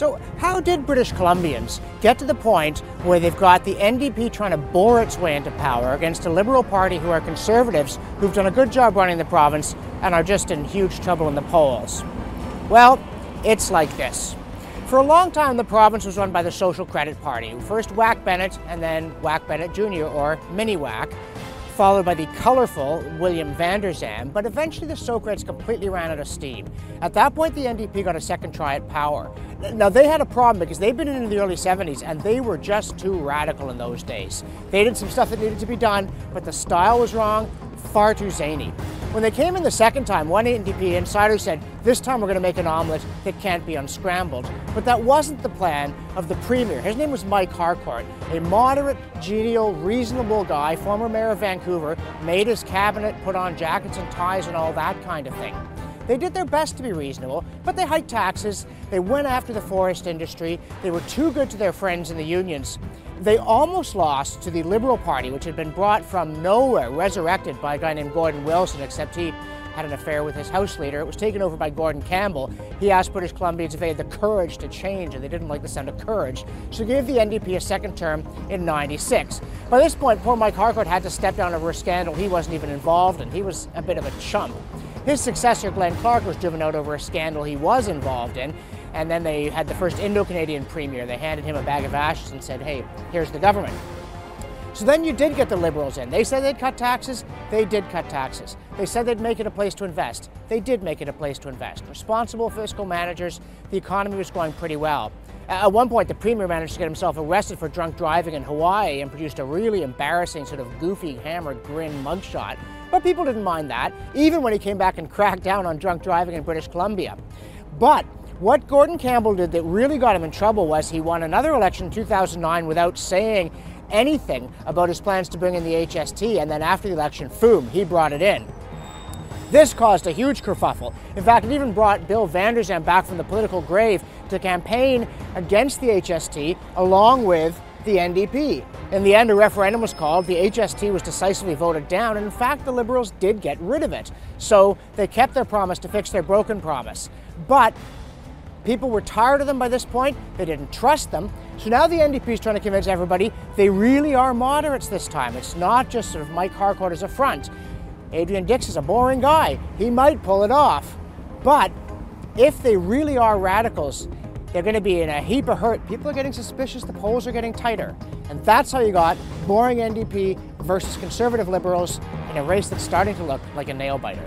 So how did British Columbians get to the point where they've got the NDP trying to bore its way into power against a Liberal Party who are Conservatives, who've done a good job running the province and are just in huge trouble in the polls? Well, it's like this. For a long time, the province was run by the Social Credit Party, first Whack Bennett and then Whack Bennett Jr. or Mini Whack, followed by the colourful William van der Zam, but eventually the Socreds completely ran out of steam. At that point, the NDP got a second try at power. Now, they had a problem because they'd been in the early 70s and they were just too radical in those days. They did some stuff that needed to be done, but the style was wrong, far too zany. When they came in the second time, one NDP insider said, this time we're going to make an omelette that can't be unscrambled. But that wasn't the plan of the Premier. His name was Mike Harcourt, a moderate, genial, reasonable guy, former mayor of Vancouver, made his cabinet, put on jackets and ties and all that kind of thing. They did their best to be reasonable, but they hiked taxes, they went after the forest industry, they were too good to their friends in the unions. They almost lost to the Liberal Party, which had been brought from nowhere, resurrected by a guy named Gordon Wilson, except he had an affair with his House leader. It was taken over by Gordon Campbell. He asked British Columbians if they had the courage to change, and they didn't like the sound of courage, so he gave the NDP a second term in '96. By this point, poor Mike Harcourt had to step down over a scandal he wasn't even involved in. He was a bit of a chump. His successor, Glenn Clark, was driven out over a scandal he was involved in, and then they had the first Indo-Canadian Premier. They handed him a bag of ashes and said, hey, here's the government. So then you did get the Liberals in. They said they'd cut taxes. They did cut taxes. They said they'd make it a place to invest. They did make it a place to invest. Responsible fiscal managers, the economy was going pretty well. At one point, the Premier managed to get himself arrested for drunk driving in Hawaii and produced a really embarrassing sort of goofy, hammered grin mugshot. But people didn't mind that, even when he came back and cracked down on drunk driving in British Columbia. But what Gordon Campbell did that really got him in trouble was he won another election in 2009 without saying anything about his plans to bring in the HST, and then after the election, boom, he brought it in. This caused a huge kerfuffle. In fact, it even brought Bill van der Zam back from the political grave to campaign against the HST along with the NDP. In the end, a referendum was called, the HST was decisively voted down, and in fact, the Liberals did get rid of it. So they kept their promise to fix their broken promise. But people were tired of them by this point, they didn't trust them, so now the NDP is trying to convince everybody they really are moderates this time. It's not just sort of Mike Harcourt as a front. Adrian Dix is a boring guy, he might pull it off. But if they really are radicals, they're going to be in a heap of hurt. People are getting suspicious, the polls are getting tighter. And that's how you got boring NDP versus conservative Liberals in a race that's starting to look like a nail-biter.